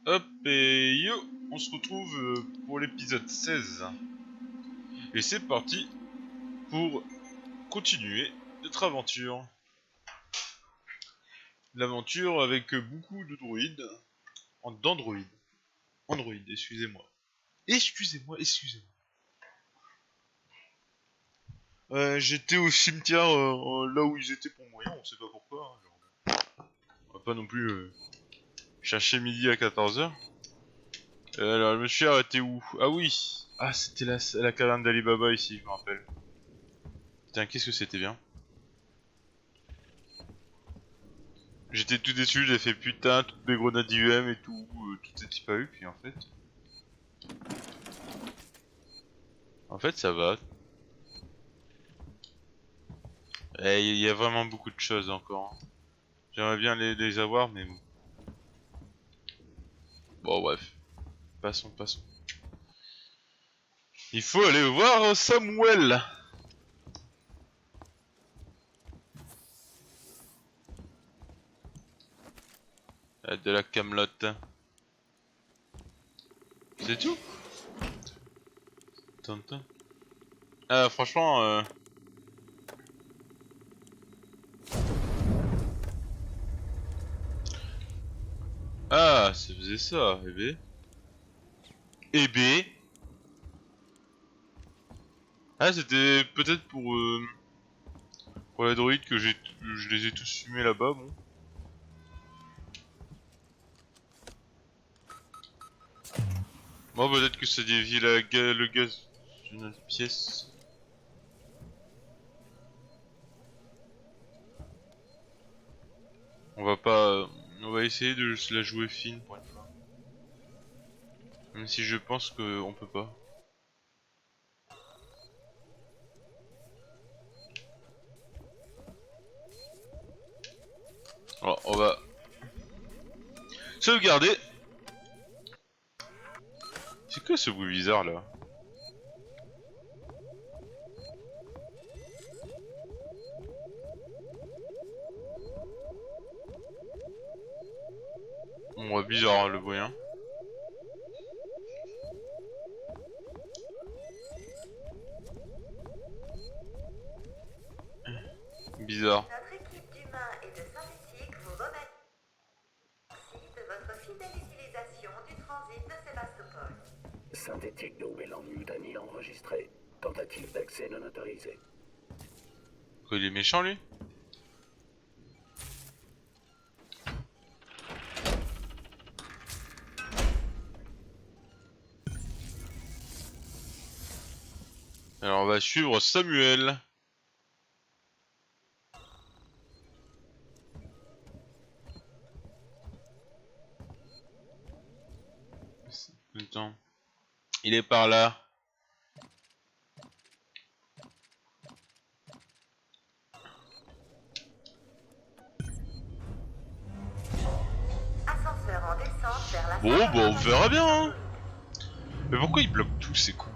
Hop et yo, on se retrouve pour l'épisode 16. Et c'est parti pour continuer notre aventure. L'aventure avec beaucoup de droïdes. Android, excusez-moi. Excusez-moi. J'étais au cimetière là où ils étaient pour mourir, on sait pas pourquoi. Hein, on va pas non plus chercher midi à 14h. Alors je me suis arrêté où? Ah oui. Ah c'était la caverne d'Ali Baba ici, je me rappelle. Putain, qu'est-ce que c'était bien. J'étais tout déçu, j'ai fait putain, toutes les grenades IUM et tout, tout est disparu, puis en fait... ça va. Et il y a vraiment beaucoup de choses encore. Hein. J'aimerais bien les avoir, mais bon. Bon bref. Passons. Il faut aller voir Samuel. De la camelote. C'est tout. Tintin. Ah franchement... Ah, ça faisait ça, eh ben... Ah, c'était peut-être pour la droïde que je les ai tous fumés là-bas, bon. Moi, peut-être que ça dévie le gaz d'une autre pièce. On va pas... on va essayer de se la jouer fine pour une fois. Même si je pense qu'on peut pas. Alors, on va... sauvegarder. C'est quoi ce bruit bizarre là? Bon, bizarre hein, le bruit hein. Bizarre. Notre équipe d'humains et de synthétiques vous remercie de votre fidèle utilisation du transit de Sébastopol. Synthétique Nouvel en Mutanie enregistré. Tentative d'accès non autorisée. Quoi, il est méchant lui? Alors on va suivre Samuel. Attends. Il est par là. Ascenseur en descente vers la... Bon, bah on verra bien hein. Mais pourquoi il bloque tout, c'est con?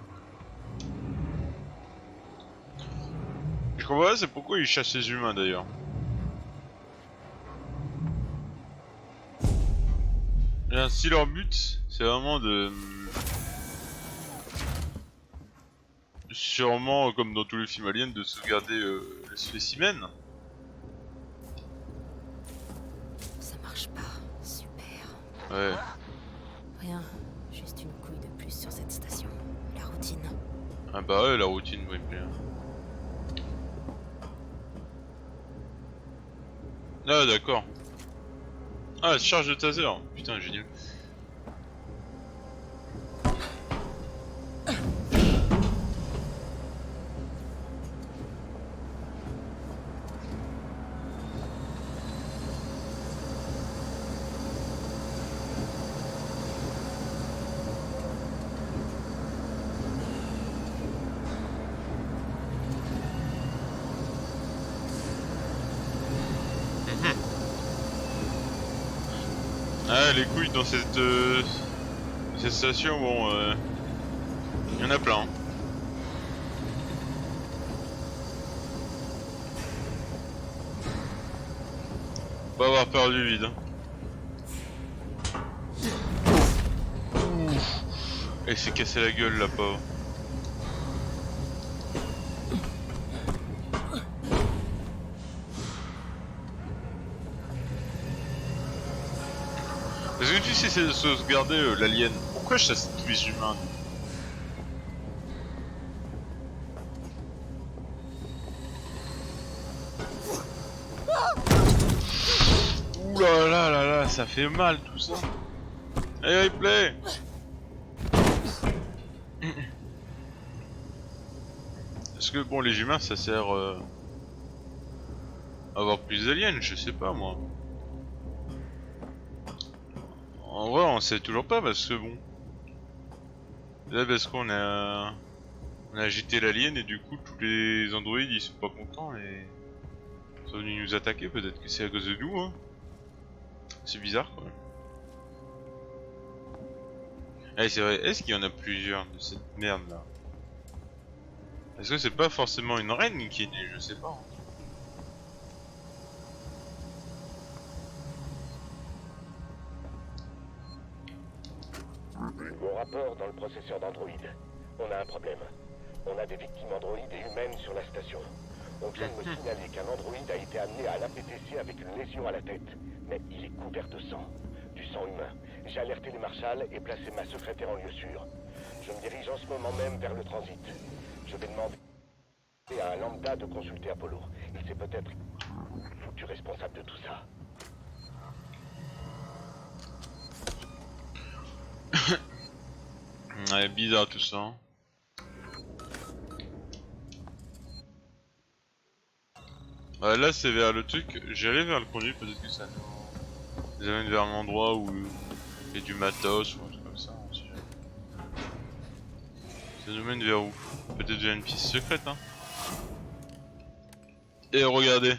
Je comprends pas, c'est pourquoi il chasse les humains d'ailleurs. Si leur but, c'est vraiment de... sûrement, comme dans tous les films aliens, de sauvegarder les spécimens. Ça marche pas, super. Ouais. Rien, juste une couille de plus sur cette station. La routine. Ah bah ouais, la routine, oui, plaît. Ah d'accord. Ah, charge de taser. Putain, génial. Ah, les couilles dans cette station, bon, y en a plein. Pas avoir peur du vide. Hein. Elle s'est cassé la gueule, la pauvre. Est-ce que tu sais c'est de sauvegarder l'alien? Pourquoi je chasse tous les humains? Ouh là là là là, ça fait mal tout ça. Hey replay. Est-ce que bon les humains ça sert à avoir plus d'aliens? Je sais pas moi. En vrai on sait toujours pas parce que bon. Là parce qu'on a agité l'alien et du coup tous les androïdes ils sont pas contents et ils sont venus nous attaquer, peut-être que c'est à cause de nous hein. C'est bizarre quand même. Ah c'est vrai, est-ce qu'il y en a plusieurs de cette merde là? Est-ce que c'est pas forcément une reine qui est née? Je sais pas. Hein. Mon rapport dans le processeur d'Android. On a un problème. On a des victimes androïdes et humaines sur la station. On vient de me signaler qu'un androïde a été amené à l'APTC avec une lésion à la tête. Mais il est couvert de sang. Du sang humain. J'ai alerté les marshals et placé ma secrétaire en lieu sûr. Je me dirige en ce moment même vers le transit. Je vais demander à un lambda de consulter Apollo. Il s'est peut-être foutu responsable de tout ça. Ouais, bizarre tout ça. Hein. Ouais, là c'est vers le truc, j'allais vers le conduit, peut-être que ça nous amène vers un endroit où il y a du matos ou un truc comme ça. On sait jamais. Ça nous mène vers où? Peut-être vers une piste secrète hein. Et regardez.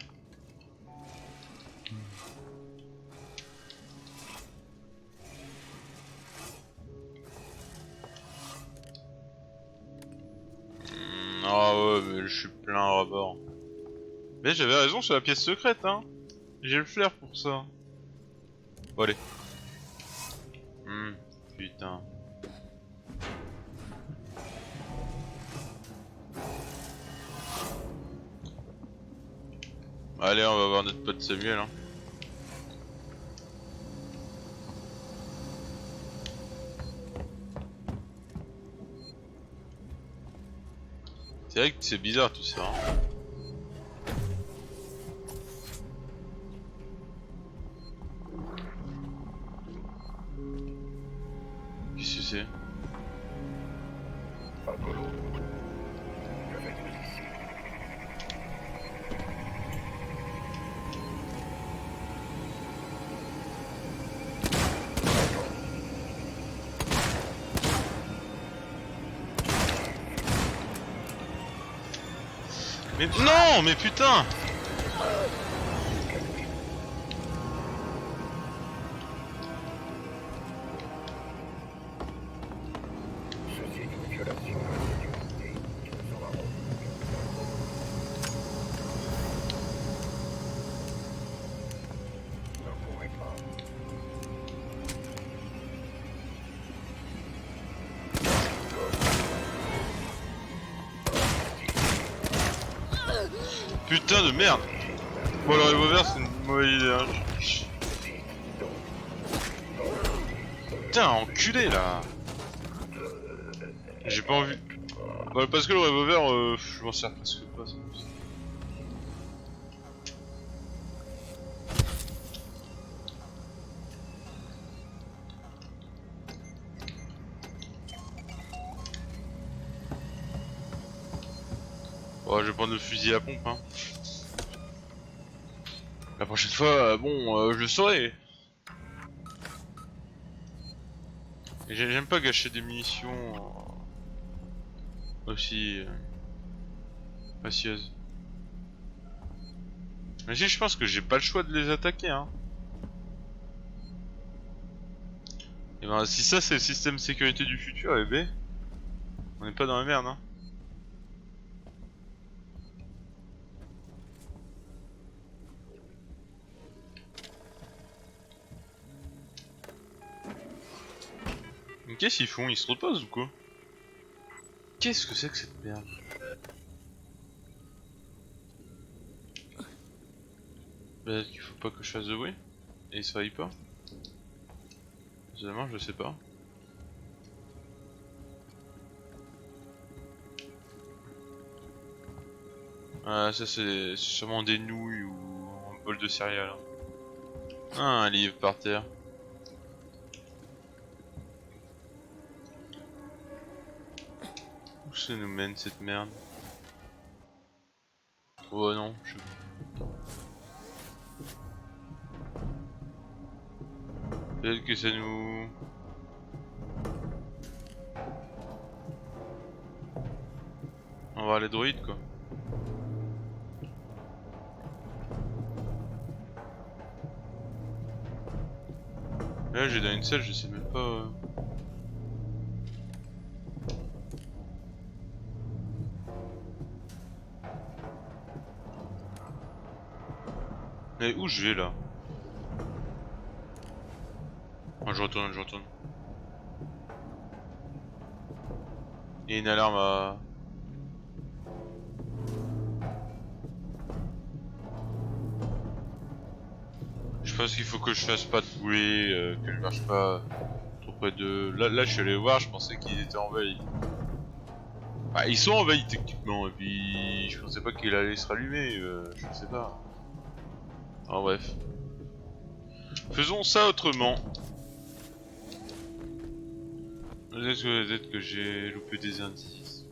Ah ouais mais je suis plein à rapport. Mais j'avais raison sur la pièce secrète hein. J'ai le flair pour ça. Bon allez. Putain. Allez on va voir notre pote Samuel hein. C'est vrai que c'est bizarre tout ça hein. Qu'est-ce que c'est? Apollo. Que faites-vous ici? Mais non mais putain. Ceci est une violation de la sécurité qui ne sera rompue. Ne pourrez pas. Putain de merde. Bon le revolver c'est une mauvaise idée hein. Putain enculé là. J'ai pas envie. Bah, parce que le revolver je m'en sers presque pas ça. Bon je vais prendre le fusil à pompe hein. La prochaine fois bon je le saurai. Et j'aime pas gâcher des munitions aussi précieuses. Mais si je pense que j'ai pas le choix de les attaquer hein. Et ben si ça c'est le système de sécurité du futur, eh ben on n'est pas dans la merde hein. qu'est-ce qu'ils font? Ils se reposent ou quoi? Qu'est-ce que c'est que cette merde? Peut-être qu'il faut pas que je fasse de bruit et il se faille pas. Évidemment, je sais pas. Ah, ça c'est sûrement des nouilles ou un bol de céréales. Ah, un livre par terre. Où ça nous mène cette merde? Oh non, je... Peut-être que ça nous... On va voir les droïdes quoi. Là j'ai dans une salle, je sais même pas... Mais où je vais là? Oh, je retourne, je retourne. Il y a une alarme à... Je pense qu'il faut que je fasse pas de bruit, que je marche pas trop près de... Là je suis allé voir, je pensais qu'ils étaient en veille. Bah ils sont en veille techniquement, et puis je pensais pas qu'il allait se rallumer, je sais pas. En bref. Faisons ça autrement. Peut-être que j'ai loupé des indices.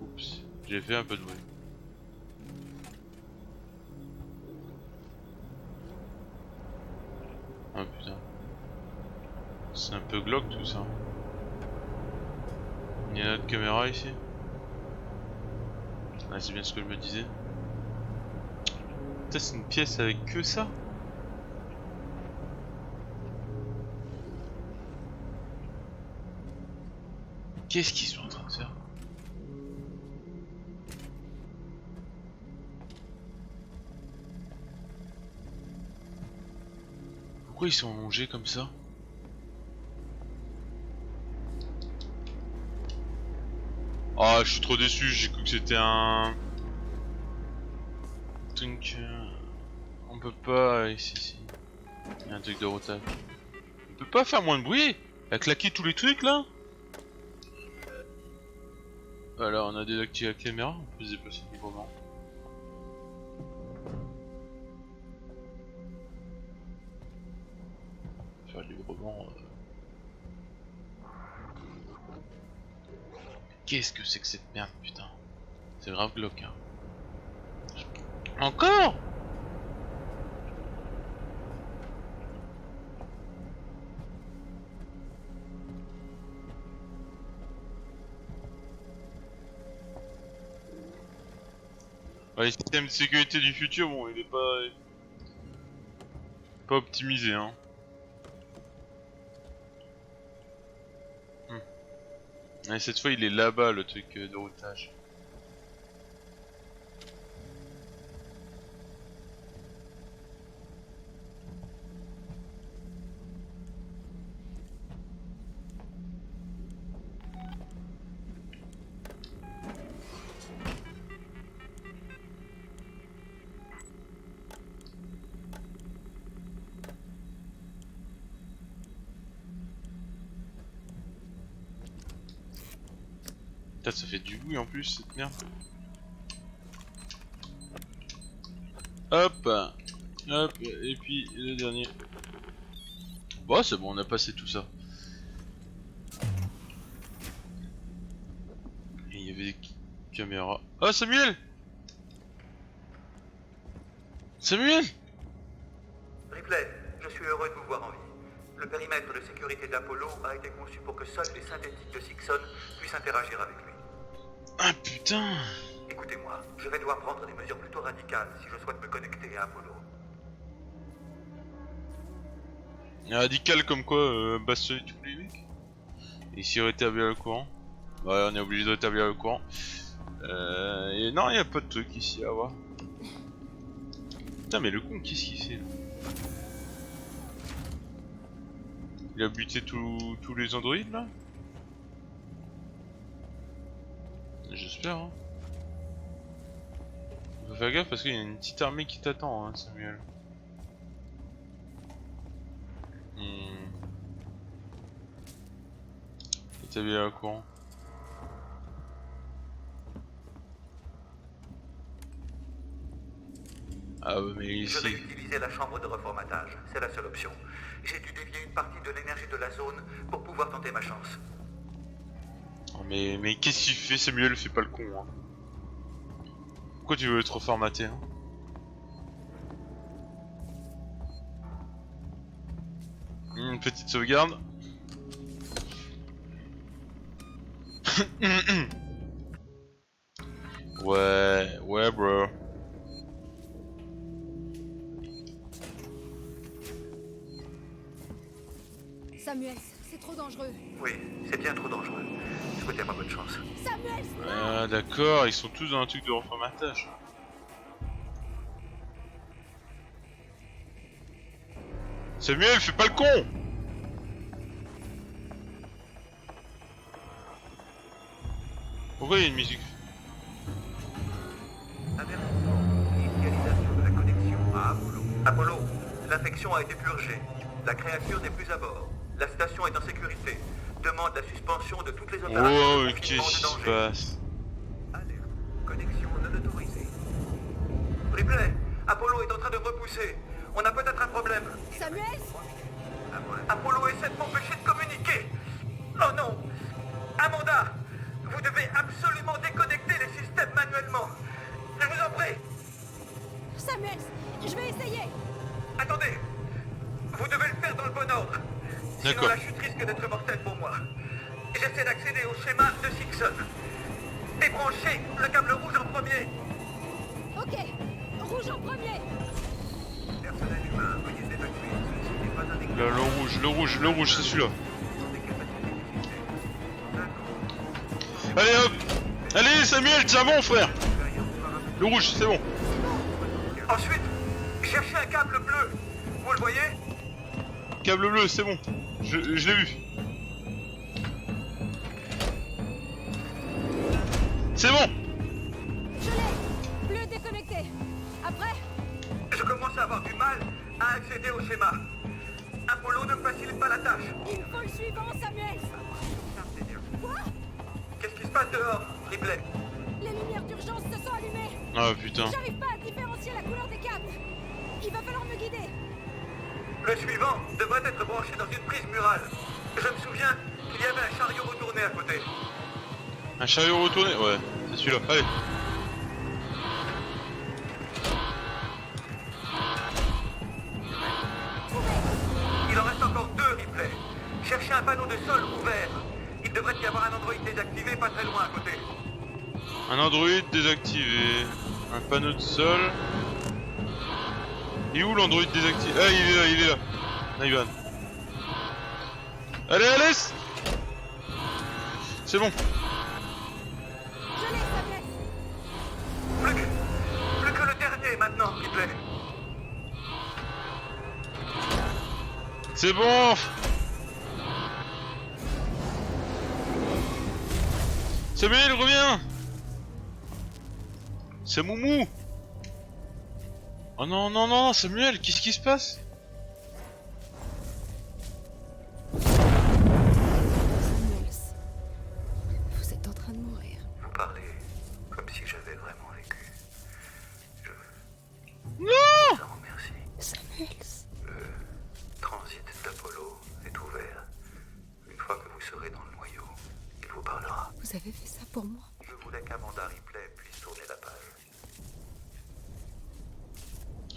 Oups, j'ai fait un peu de bruit. Ah putain. C'est un peu glauque tout ça. Il y a notre caméra ici. Ah c'est bien ce que je me disais. Putain c'est une pièce avec que ça. Qu'est-ce qu'ils sont en train de faire? Pourquoi ils sont allongés comme ça? Ah, je suis trop déçu, j'ai cru que c'était un truc. On peut pas. Ici. Il y a un truc de routage. On peut pas faire moins de bruit? Il a claqué tous les trucs là? Alors, on a désactivé la caméra, on peut se déplacer librement. Faire librement. Qu'est-ce que c'est que cette merde, putain? C'est grave glauque, hein. Encore? Ouais, le système de sécurité du futur, bon, il est pas optimisé, hein. Et cette fois, il est là-bas, le truc de routage. Putain, ça fait du bruit en plus, cette merde. Hop, hop, et puis le dernier. Bon, c'est bon, on a passé tout ça. Et il y avait des caméras. Oh, Samuel! Samuel! Ripley, je suis heureux de vous voir en vie. Le périmètre de sécurité d'Apollo a été conçu pour que seuls les synthétiques de Sixon puissent interagir avec lui. Ah putain! Écoutez-moi, je vais devoir prendre des mesures plutôt radicales si je souhaite me connecter à Apollo. Radical comme quoi, bastonner tous les mecs? Ici rétablir le courant. Ouais, on est obligé de rétablir le courant. Et non, il y a pas de truc ici à voir. Putain, mais le con, qu'est-ce qu'il fait là? Il a buté tous les androïdes là? J'espère, hein. Faut faire gaffe parce qu'il y a une petite armée qui t'attend, hein, Samuel. Établir le courant. Ah ouais, mais Je vais ici... utiliser la chambre de reformatage. C'est la seule option. J'ai dû dévier une partie de l'énergie de la zone pour pouvoir tenter ma chance. Oh, mais qu'est-ce qu'il fait, Samuel? Fais pas le con, hein. Pourquoi tu veux être reformaté, hein? Une petite sauvegarde. Ouais, bro. Samuel, c'est trop dangereux. Oui, c'est bien trop dangereux. Souhaitez-moi bonne chance. Samuel, Ah, d'accord, ils sont tous dans un truc de reformatage. Samuel, fais pas le con! Pourquoi il y a une musique? Avertissement. Initialisation de la connexion à Apollo. Apollo, l'infection a été purgée. La créature n'est plus à bord. La station est en sécurité. Demande la suspension de toutes les opérations Oh, de qu'est-ce confinement qui de se danger. passe? Alerte. Connexion non autorisée. Ripley, Apollo est en train de me repousser. On a peut-être un problème. Samuel, Apollo essaie de m'empêcher de communiquer. Oh non! Amanda, vous devez absolument déconnecter les systèmes manuellement. Je vous en prie. Samuel, je vais essayer. Attendez. Vous devez le faire dans le bon ordre. Sinon D'accord. la chute risque d'être mortelle pour moi. J'essaie d'accéder au schéma de Sixon. Débranchez le câble rouge en premier. Ok, rouge en premier. Personnel humain, veuillez évacuer. Ceci n'est pas un équipement. Là, le rouge, c'est celui-là. Des capacités nécessaires. Allez hop! Allez Samuel, tiens bon frère! Le rouge, c'est bon. Ensuite, cherchez un câble bleu. Vous le voyez? Câble bleu, c'est bon. Je l'ai vu. C'est bon! Je l'ai. Bleu déconnecté. Après, Je commence à avoir du mal à accéder au schéma. Apollo ne facilite pas la tâche. il me faut le suivant, Samuel. Quoi? Qu'est-ce qui se passe dehors, Ripley? Les lumières d'urgence se sont allumées. Ah putain. J'arrive pas à différencier la couleur des câbles. Il va falloir me guider. Le suivant devrait être branché dans une prise murale. Je me souviens qu'il y avait un chariot retourné à côté. Un chariot retourné? Ouais, c'est celui-là. Allez. Il en reste encore deux, Ripley. Cherchez un panneau de sol ouvert. Il devrait y avoir un androïde désactivé pas très loin à côté. Un androïde désactivé. Un panneau de sol. Il est où l'androïde désactivé? Ah, il est là. Ivan. Allez, allez! C'est bon. Je l'ai, Samuel. Plus que le dernier maintenant, Ripley. C'est bon. Samuel, reviens. C'est Moumou. Oh non, non, non, Samuel, qu'est-ce qui se passe? Samuel, vous êtes en train de mourir. Vous parlez comme si j'avais vraiment vécu. Je Non! vous en remercie. Samuel. Le transit d'Apollo est ouvert. Une fois que vous serez dans le noyau, il vous parlera. Vous avez fait ça pour moi. Je voulais qu'Amanda Ripley puisse tourner la page.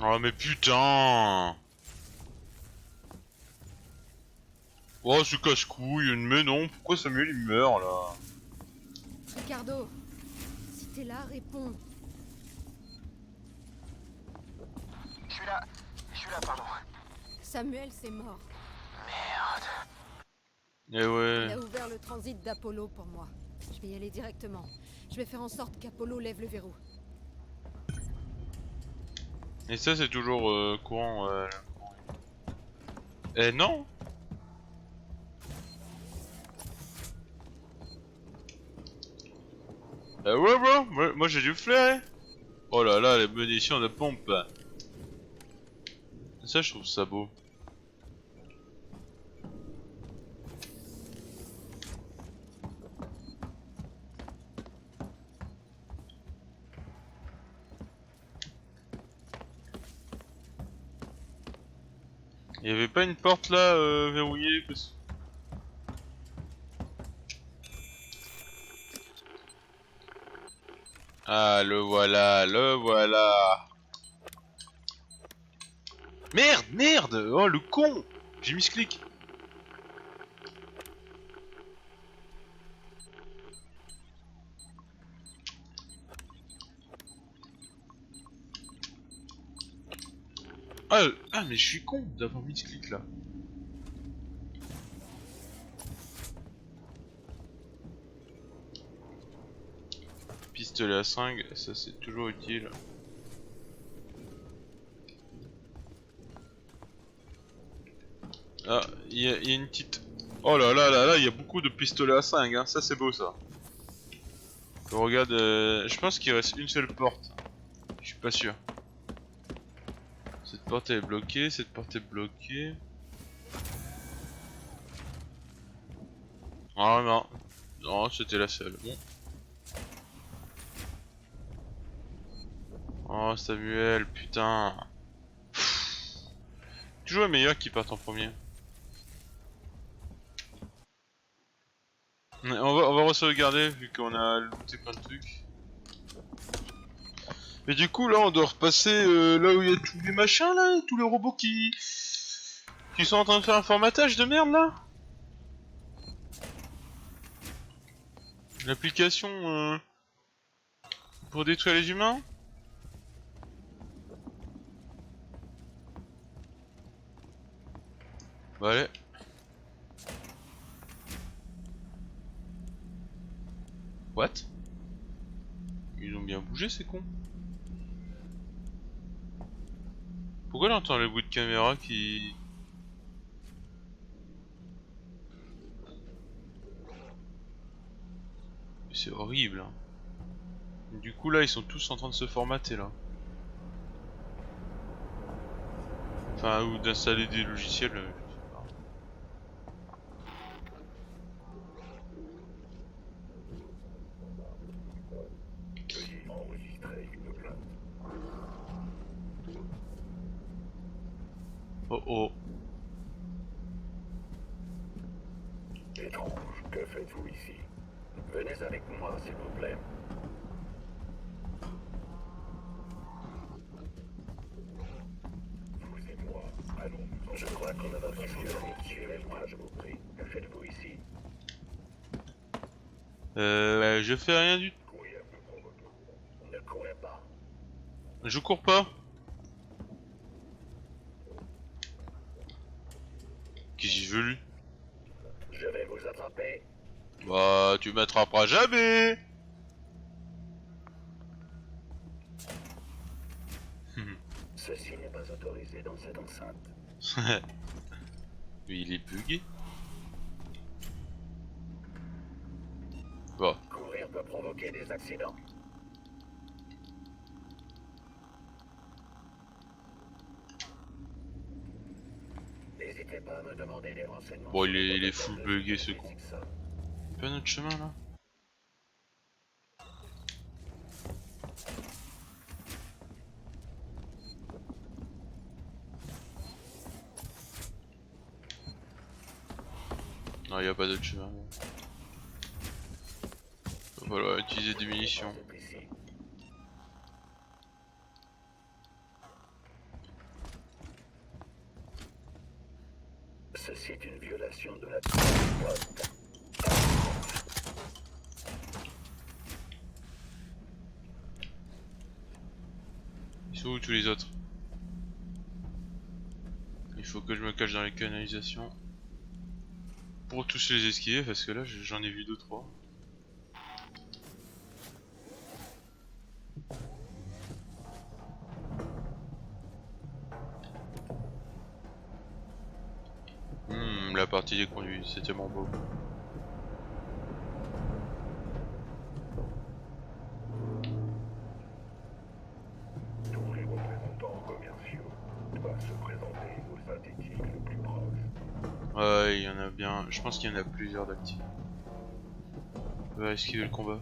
Oh mais putain! Oh ce casse-couille, mais non, pourquoi Samuel il meurt là? Ricardo, si t'es là, réponds. Je suis là, pardon. Samuel, c'est mort. Eh ouais. Il a ouvert le le transit d'Apollo pour moi. Je vais y aller directement. Je vais faire en sorte qu'Apollo lève le verrou. Et ça c'est toujours courant. Eh non. Ouais bro, moi j'ai du flair. Oh là là, les munitions de pompe. Ça je trouve ça beau. Il y avait pas une porte là verrouillée parce... Ah le voilà, le voilà. Merde, merde. Oh le con. J'ai mis ce clic. Ah mais je suis con d'avoir mis ce clic là. Pistolet à 5, ça c'est toujours utile. Ah, il y a une petite... Oh là là là là, il y a beaucoup de pistolets à 5, hein. Ça c'est beau ça. Je regarde, je pense qu'il reste une seule porte. Je suis pas sûr. Cette porte elle est bloquée, cette porte est bloquée. Ah non, non c'était la seule. Bon. Oh Samuel, putain. Toujours les meilleurs qui partent en premier. On va re-sauvegarder vu qu'on a looté plein de trucs. Mais du coup là on doit repasser là où il y a tous les machins là, tous les robots qui sont en train de faire un formatage de merde là. L'application pour détruire les humains. Bah allez. What? Ils ont bien bougé ces cons. Pourquoi j'entends les bruits de caméra qui... C'est horrible hein. Du coup là ils sont tous en train de se formater là. Enfin ou d'installer des logiciels, je sais pas. Oh oh. Étrange, que faites-vous ici? Venez avec moi, s'il vous plaît. Vous et moi, allons. Je crois qu'on a notre mission. Suivez-moi, je vous prie. Que faites-vous ici? Je fais rien du tout. Courez un peu provoquant. Ne courez pas. Je cours pas. Qu'est-ce que j'ai voulu? Je vais vous attraper. Bah tu m'attraperas jamais. Ceci n'est pas autorisé dans cette enceinte. Mais il est bugué. Bon. Courir peut provoquer des accidents. N'hésitez pas à me demander des renseignements. Bon il est full bugué ce con. Pas notre chemin là. Non y a pas d'autre chemin. Voilà, utiliser des munitions. Ceci est une violation de la... Ils sont où tous les autres? Il faut que je me cache dans les canalisations. pour tous les esquiver parce que là j'en ai vu 2-3. La partie des conduits, c'est tellement beau. Tous les représentants commerciaux doivent se présenter au synthétique le plus proche. Ouais, il y en a bien. Je pense qu'il y en a plusieurs d'actifs. On va esquiver le combat.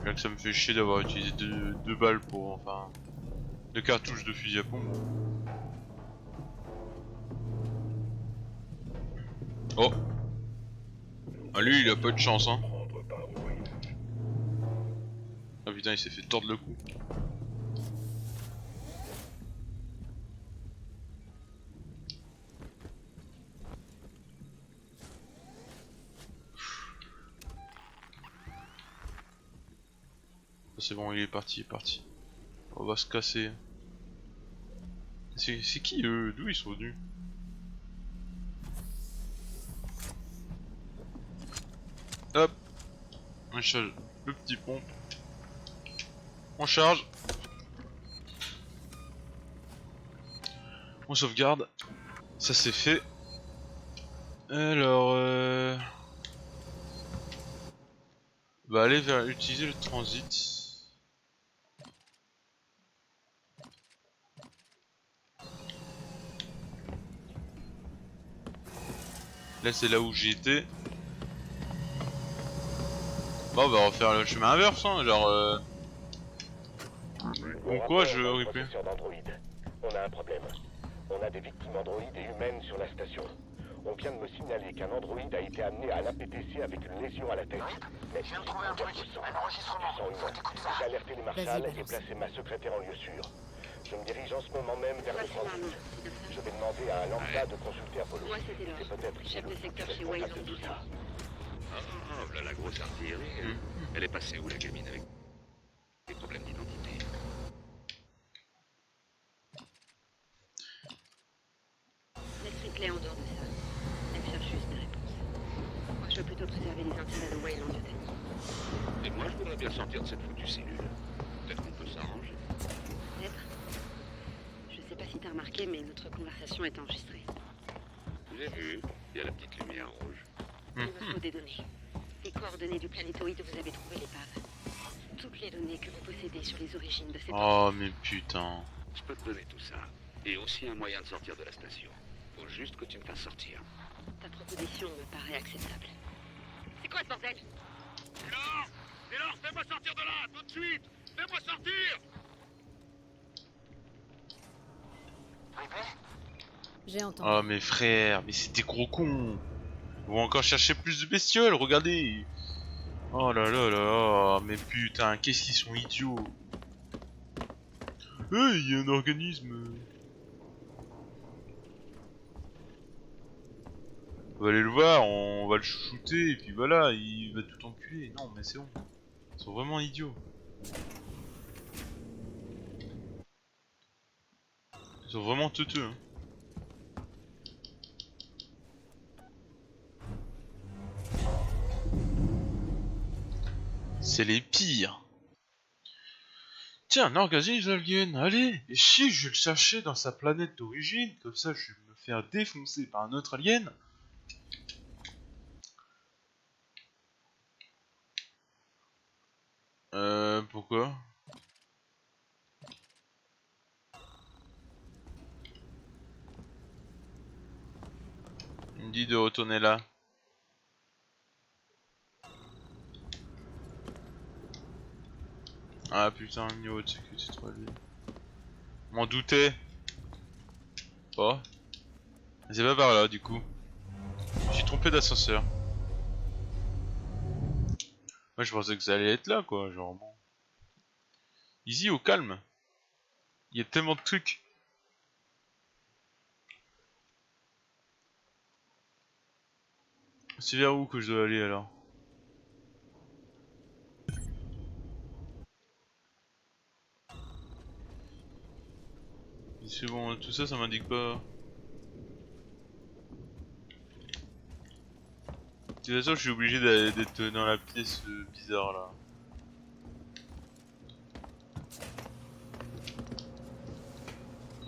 Là que ça me fait chier d'avoir utilisé deux balles pour. Enfin. 2 cartouches de fusil à pompe. Oh! Ah, lui il a pas de chance, hein. Prendre part au voyage. Ah putain, il s'est fait tordre le cou. C'est bon, il est parti, On va se casser. C'est qui eux? D'où ils sont venus? Hop! On charge le petit pompe. On charge. On sauvegarde. Ça c'est fait. Alors va aller vers utiliser le transit. Là c'est là où j'étais. Bon, on va refaire le chemin inverse, hein, genre bon quoi, je replay. On a un problème. On a des victimes androïdes et humaines sur la station. On vient de me signaler qu'un androïde a été amené à l'APTC avec une lésion à la tête. Mais Je viens de trouver un truc, un enregistrement. Écoute ça. j'ai alerté les marshals et balance. placé ma secrétaire en lieu sûr. Je me dirige en ce moment même vers le transit. Je vais demander à un lambda de consulter Apollo. Moi, c'était Laure, C'est peut-être chef de lui secteur qui est chez Wayne responsable de tout ça. Ah, voilà la grosse artillerie. Elle est passée où, la gamine, avec des problèmes d'identité? Laisse Ripley en dehors de ça. Elle cherche juste des réponses. Moi, je veux plutôt observer les intérêts de Wayne en Yutani. Et moi, je voudrais bien sortir de cette foutue cellule. Peut-être qu'on peut s'arranger. Peut-être. Je sais pas si t'as remarqué, mais notre conversation est enregistrée. J'ai vu. Il y a la petite lumière rouge. Il me faut des données. Les coordonnées du planétoïde où vous avez trouvé l'épave. Toutes les données que vous possédez sur les origines de ces Oh mais putain. Je peux te donner tout ça. Et aussi un moyen de sortir de la station. Faut juste que tu me fasses sortir. Ta proposition me paraît acceptable. C'est quoi ce bordel? Taylor, fais-moi sortir de là, tout de suite. Fais-moi sortir. J'ai entendu. Oh mes frères, mais c'est des gros cons. Ils vont encore chercher plus de bestioles, regardez. Oh là là là, mais putain, qu'est-ce qu'ils sont idiots. Hey, il y a un organisme. On va aller le voir, on va le chouchouter, et puis voilà, il va tout enculer. Non, mais c'est bon. Ils sont vraiment idiots. Ils sont vraiment teuteux, hein. C'est les pires. Tiens, un organisme alien, allez. Et si je vais le chercher dans sa planète d'origine, comme ça je vais me faire défoncer par un autre alien. Pourquoi? Il me dit de retourner là. Ah putain, le niveau de sécurité trop élevé. M'en doutais. Oh. C'est pas par là du coup. Je suis trompé d'ascenseur. Moi je pensais que ça allait être là quoi, genre bon. Easy au calme. Il y a tellement de trucs. C'est vers où que je dois aller alors? C'est bon, tout ça, ça m'indique pas. De toute façon, je suis obligé d'être dans la pièce bizarre là.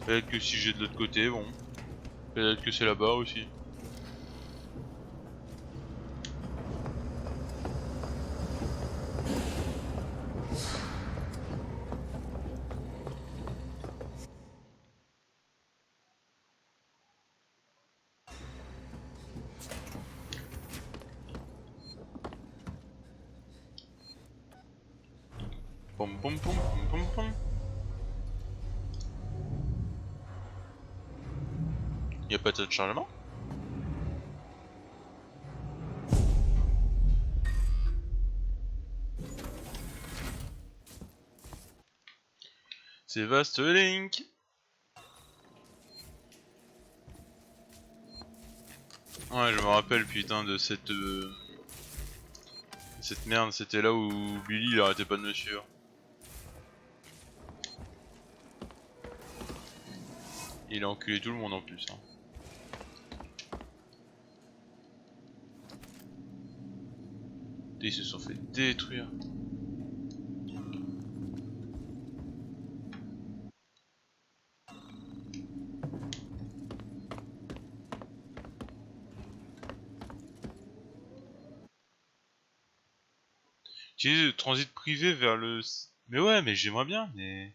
Peut-être que si j'ai de l'autre côté, bon. Peut-être que c'est là-bas aussi. Pom pom pom pom pom pom. Y'a pas de chargement? C'est vaste Link. Ouais, je me rappelle putain de cette merde, c'était là où Billy il arrêtait pas de me suivre. Il a enculé tout le monde en plus. Hein. Ils se sont fait détruire. Utiliser le transit privé vers le... Mais ouais, mais j'aimerais bien, mais...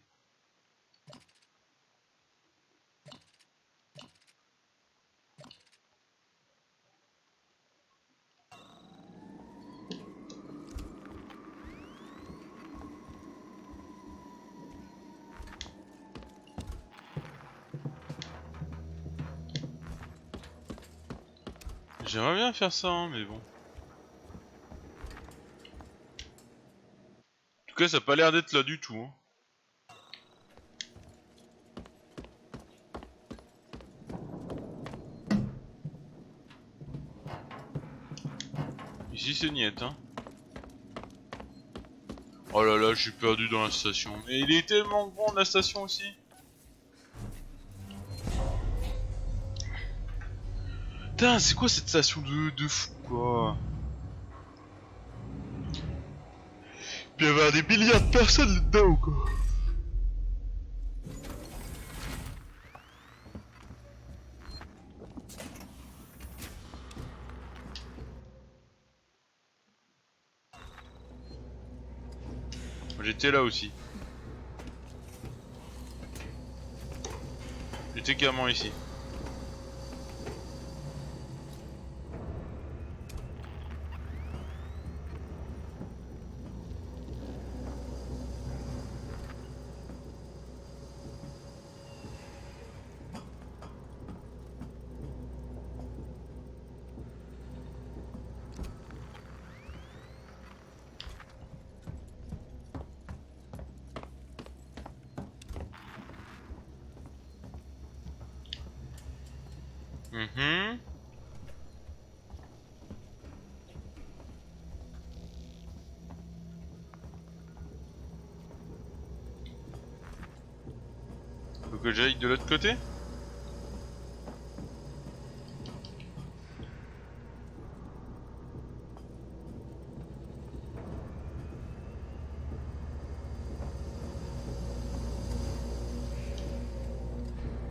J'aimerais bien faire ça, hein, mais bon. En tout cas, ça a pas l'air d'être là du tout. Hein. Ici, c'est niet, hein. Oh là là, je suis perdu dans la station. Mais il est tellement grand, la station aussi. Putain, c'est quoi cette station de fou, quoi? Il y avoir des milliards de personnes là-dedans ou quoi? J'étais là aussi. J'étais carrément ici. Faut que j'aille de l'autre côté?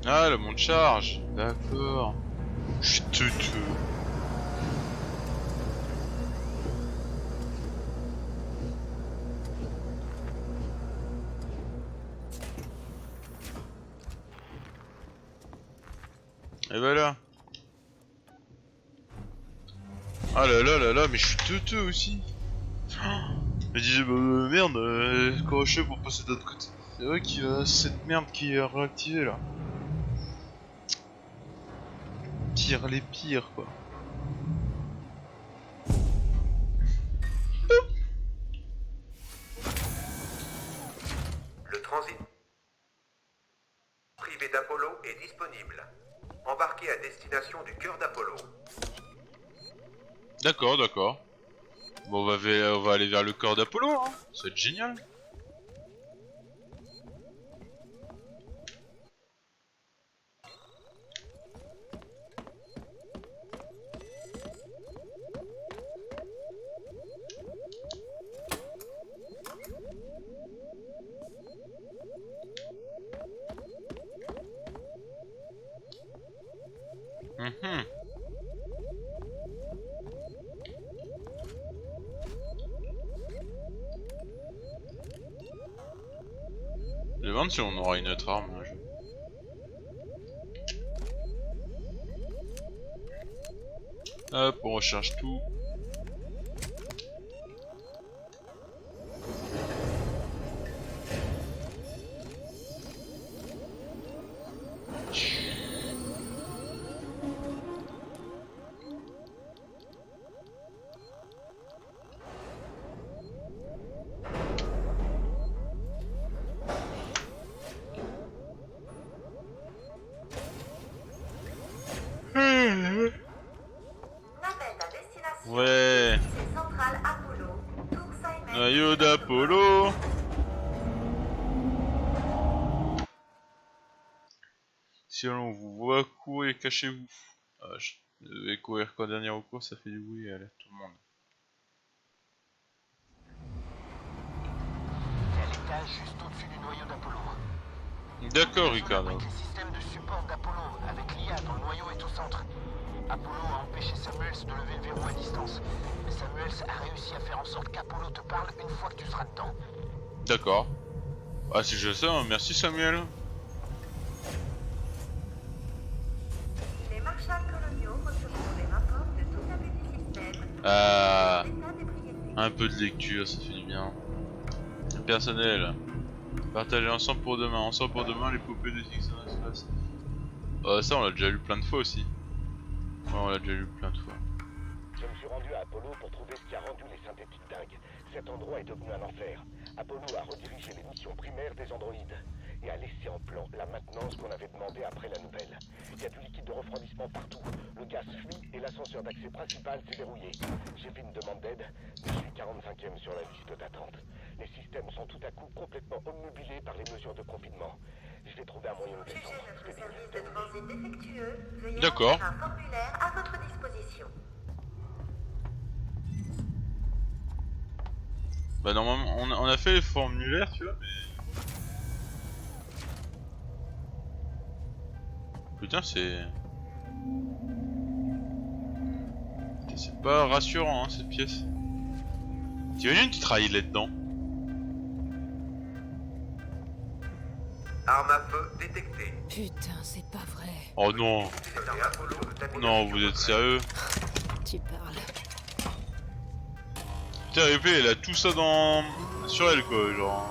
Ah, le monde charge. D'accord. Je suis teuteux. Et voilà. Ah là là là là, mais je suis teuteux aussi. Je me disais, bah merde, comment je fais pour passer de l'autre côté? C'est vrai qu'il y a cette merde qui est réactivée là. Pire les pires quoi. Le transit privé d'Apollo est disponible. Embarquez à destination du cœur d'Apollo. D'accord, d'accord. Bon, on va aller vers le corps d'Apollo, hein. Ça va être génial. Mhm. Je me demande si on aura une autre arme un jour. Hop, on recharge tout. Navette à destination. Ouais. Lycée central Apollo. Tour Simon. Noyau d'Apollo. Si on vous voit courir, cachez-vous. Ah, je devais courir qu'en dernier recours, ça fait du bruit et alerte tout le monde. C'est à l'étage juste au-dessus du noyau d'Apollo. D'accord, Ricardo. Avec les systèmes de support d'Apollo, avec l'IA dans le noyau est au centre. Apollo a empêché Samuels de lever le verrou à distance. Mais Samuels a réussi à faire en sorte qu'Apollo te parle une fois que tu seras dedans. D'accord. Ah, si je sais, hein. Merci Samuel. Les marshals coloniaux recevront des rapports de tout l'abus du système. Ah, L'état d'ébriété. un peu de lecture, ça fait du bien. Personnel. Partagez ensemble pour demain, l'épopée de Six dans l'espace. Ça, on l'a déjà lu plein de fois aussi. Ouais, on l'a déjà lu plein de fois. Je me suis rendu à Apollo pour trouver ce qui a rendu les synthétiques dingues. Cet endroit est devenu un enfer. Apollo a redirigé les missions primaires des androïdes et a laissé en plan la maintenance qu'on avait demandé après la nouvelle. Il y a du liquide de refroidissement partout. Le gaz fuit et l'ascenseur d'accès principal s'est verrouillé. J'ai fait une demande d'aide, mais je suis 45e sur la liste d'attente. Les systèmes sont tout à coup complètement obnubilés par les mesures de confinement. Je vais trouver un moyen de Jugez descendre. notre service de transit défectueux. Veuillez D'accord. remplir un formulaire à votre disposition. Bah normalement, on a fait les formulaires, tu vois, mais... Putain, c'est... C'est pas rassurant, hein, cette pièce. T'imagines qui travaille là-dedans? Arme à feu détectée. Putain, c'est pas vrai. Oh non. Utilisez Apollo, Non, vous êtes sérieux? Tu parles. Putain, RP, elle a tout ça dans... sur elle, quoi, genre...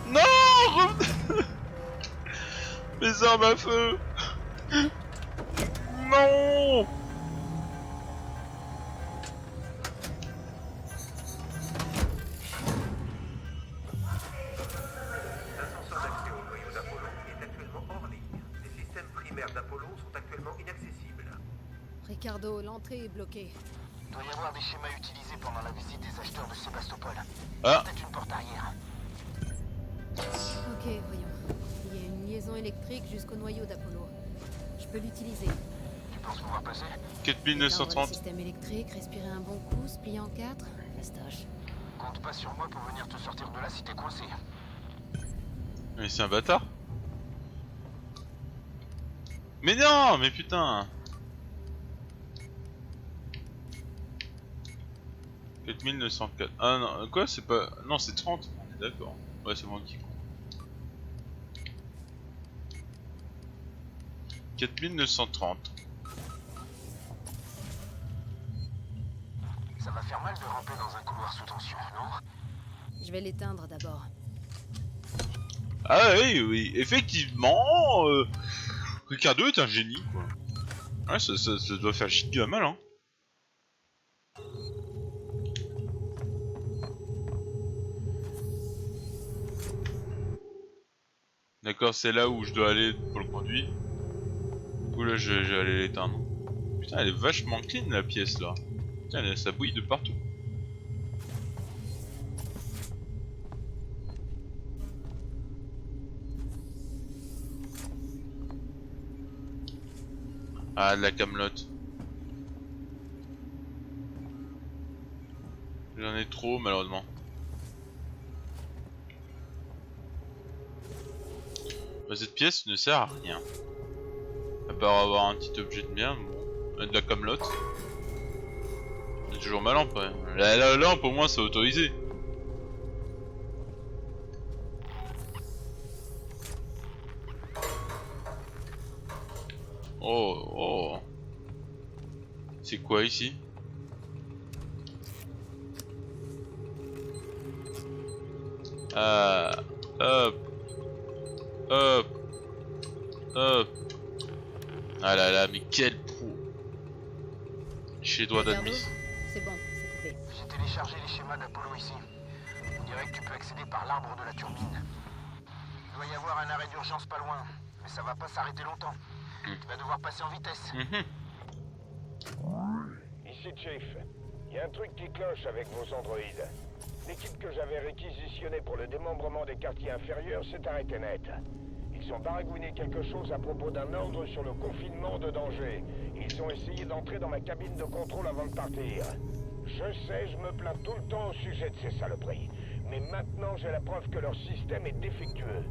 Non. Mes armes à feu. Non. L'ascenseur d'accès au noyau d'Apollo est actuellement hors ligne. Les systèmes primaires d'Apollo sont actuellement inaccessibles. Ricardo, l'entrée est bloquée. Il doit y avoir des schémas utilisés pendant la visite des acheteurs de Sébastopol. Ah. Peut-être une porte arrière. Ok, voyons. Il y a une liaison électrique jusqu'au noyau d'Apollo. Je peux l'utiliser. Tu penses pouvoir passer? Éteindre le 4930. système électrique, respirer un bon coup, se plier en quatre. Fastoche. Compte pas sur moi pour venir te sortir de là si t'es coincé. Mais c'est un bâtard. Mais non, mais putain. 4904. Ah non, quoi, c'est pas... Non, c'est 30, on est d'accord. Ouais, c'est moi qui compte. 4930. Ça va faire mal de ramper dans un couloir sous tension, non? Je vais l'éteindre d'abord. Ah oui, oui, effectivement, Ricardo est un génie, quoi. Ouais, ça doit faire giga mal, hein. D'accord, c'est là où je dois aller pour le conduit. Du coup, là, je vais aller l'éteindre. Putain, elle est vachement clean, la pièce, là. Putain, ça bouille de partout. Ah, de la camelote. J'en ai trop, malheureusement. Bah, cette pièce ne sert à rien. À part avoir un petit objet de merde, bon. De la camelote. C'est toujours ma lampe, ouais. La lampe au moins c'est autorisé. Oh, oh. C'est quoi ici? Ah, hop, hop, hop. Ah là là, mais quel pro. Chez doigts d'admis. C'est bon, c'est coupé. J'ai téléchargé les schémas d'Apollo ici. On dirait que tu peux accéder par l'arbre de la turbine. Il doit y avoir un arrêt d'urgence pas loin, mais ça va pas s'arrêter longtemps. Tu vas devoir passer en vitesse. Ici Chief. Il y a un truc qui cloche avec vos androïdes. L'équipe que j'avais réquisitionnée pour le démembrement des quartiers inférieurs s'est arrêtée net. Ils ont baragouiné quelque chose à propos d'un ordre sur le confinement de danger. Ils ont essayé d'entrer dans ma cabine de contrôle avant de partir. Je sais, je me plains tout le temps au sujet de ces saloperies. Mais maintenant, j'ai la preuve que leur système est défectueux.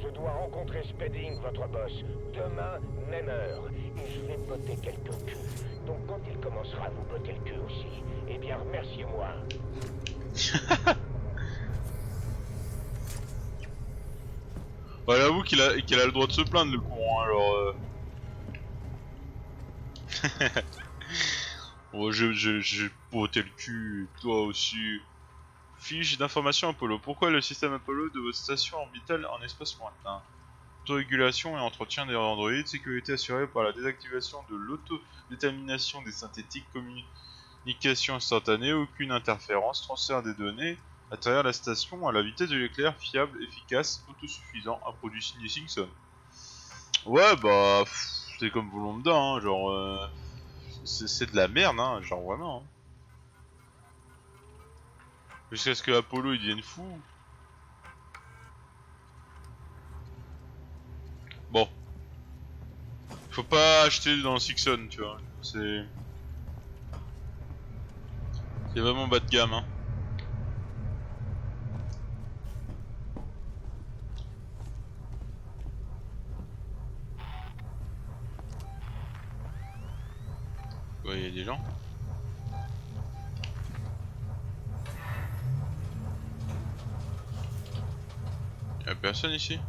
Je dois rencontrer Spedding, votre boss, demain, même heure. Et je vais botter quelques culs. Donc quand il commencera à vous botter le cul aussi, eh bien remerciez-moi. Bah j'avoue qu'il a le droit de se plaindre le courant, alors Bon, j'ai botté le cul, toi aussi. Fiche d'information Apollo. Pourquoi le système Apollo de votre station orbitale en espace lointain? Autorégulation et entretien des androïdes, sécurité assurée par la désactivation de l'autodétermination des synthétiques, communication instantanée, aucune interférence, transfert des données à travers la station à la vitesse de l'éclair, fiable, efficace, autosuffisant, un produit signé Simpson. Ouais bah, c'est comme vous lambda, hein, genre, c'est de la merde, hein, genre vraiment. Hein. Jusqu'à ce que Apollo il devienne fou. Bon. Faut pas acheter dans Sixon, tu vois. C'est vraiment bas de gamme, hein. Ouais, il y a des gens. Y'a personne ici?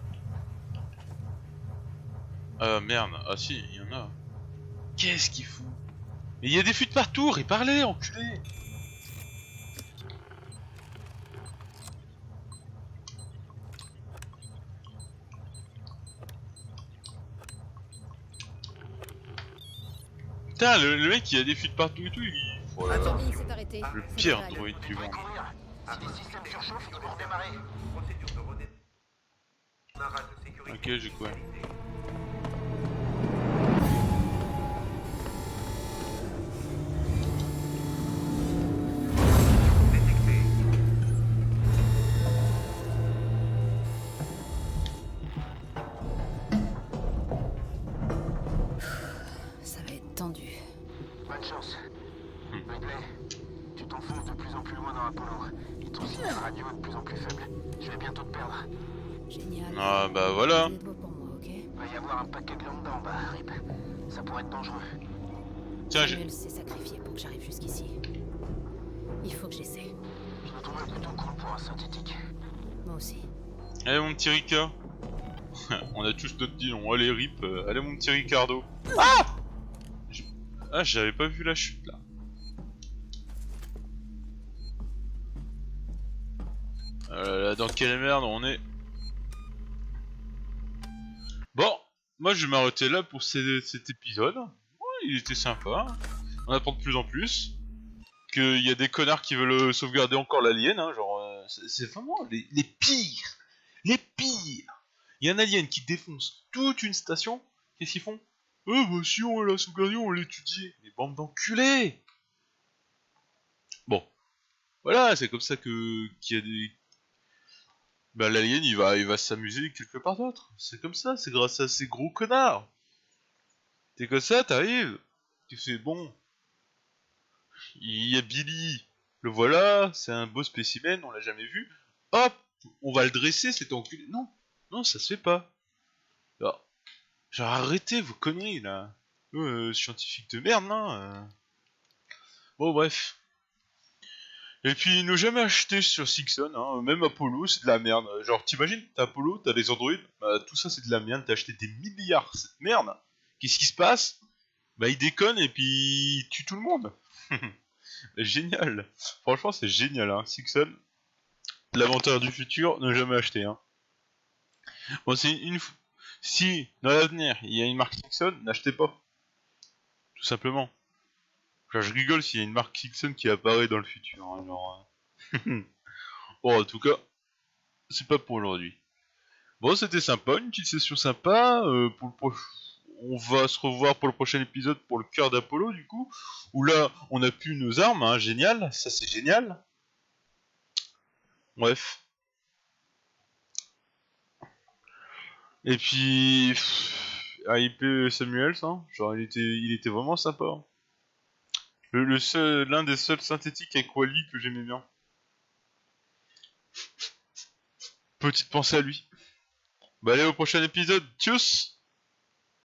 Ah merde, ah si, il y en a. Qu'est-ce qu'il fout? Mais il y a des fuites partout, réparez-les, enculé! Putain, le mec il a des fuites partout et tout, il... Voilà. Turbine s'est arrêtée. Le C'est pire normal. droïde du monde. Courir. Si les systèmes surchauffent, ils vont redémarrer. Procédure de redémarrage de sécurité. Ok, j'ai quoi? Détecté. Ça va être tendu. Bonne chance. Ridley, tu t'enfonces de plus en plus loin dans Apollo. Et ton signal radio est de plus en plus faible. Je vais bientôt te perdre. Génial. Ah bah voilà. Les doigts pour moi, ok? Va y avoir un paquet de lambda en bas, Rip. Ça pourrait être dangereux. Tiens, Samuel s'est sacrifié pour que j'arrive jusqu'ici. Il faut que j'essaie. Je me trouve un plutôt cool pour un synthétique. Moi aussi. allez mon petit Rika. On a tous notre dit non, allez Rip, allez mon petit Ricardo. Ah! Ah, j'avais pas vu la chute là. Là, dans quelle merde on est? Bon, moi je vais m'arrêter là pour cet épisode. Ouais, il était sympa. On apprend de plus en plus qu'il y a des connards qui veulent sauvegarder encore l'alien. Hein, genre, c'est vraiment les pires. Les pires. Il y a un alien qui défonce toute une station. Qu'est-ce qu'ils font? Oh bah si on l'a sauvegardé, on l'étudiait. Mais bande d'enculés. Bon, voilà, c'est comme ça qu'il y a des... Bah l'alien il va s'amuser quelque part d'autre. C'est comme ça, c'est grâce à ces gros connards. T'es comme ça, t'arrives, tu fais bon. Il y a Billy, le voilà, c'est un beau spécimen, on l'a jamais vu. Hop, on va le dresser, cet enculé. Non, non, ça se fait pas. Alors, Genre arrêtez vos conneries là. Scientifiques de merde là. Bon bref. Et puis ne jamais acheter sur Sixon, hein. Même Apollo c'est de la merde. Genre t'imagines, t'as Apollo, t'as des androïdes, bah, tout ça c'est de la merde, t'as acheté des milliards, cette merde. Qu'est-ce qui se passe? Bah il déconne et puis il tue tout le monde. Génial. Franchement c'est génial hein. Sixon, l'inventeur du futur, ne jamais acheter hein. Bon c'est si dans l'avenir il y a une marque Sixon, n'achetez pas. Tout simplement. Genre, je rigole s'il y a une marque Sixon qui apparaît dans le futur. Hein, genre, bon, en tout cas, c'est pas pour aujourd'hui. Bon, c'était sympa, une petite session sympa. On va se revoir pour le prochain épisode pour le cœur d'Apollo, du coup. Où là, on a pu nos armes, hein, génial. Ça, c'est génial. Bref. Et puis... RIP Samuels, hein. Genre, il était vraiment sympa. L'un des seuls synthétiques avec Wally que j'aimais bien. Petite pensée à lui. Bah allez au prochain épisode, tchuss!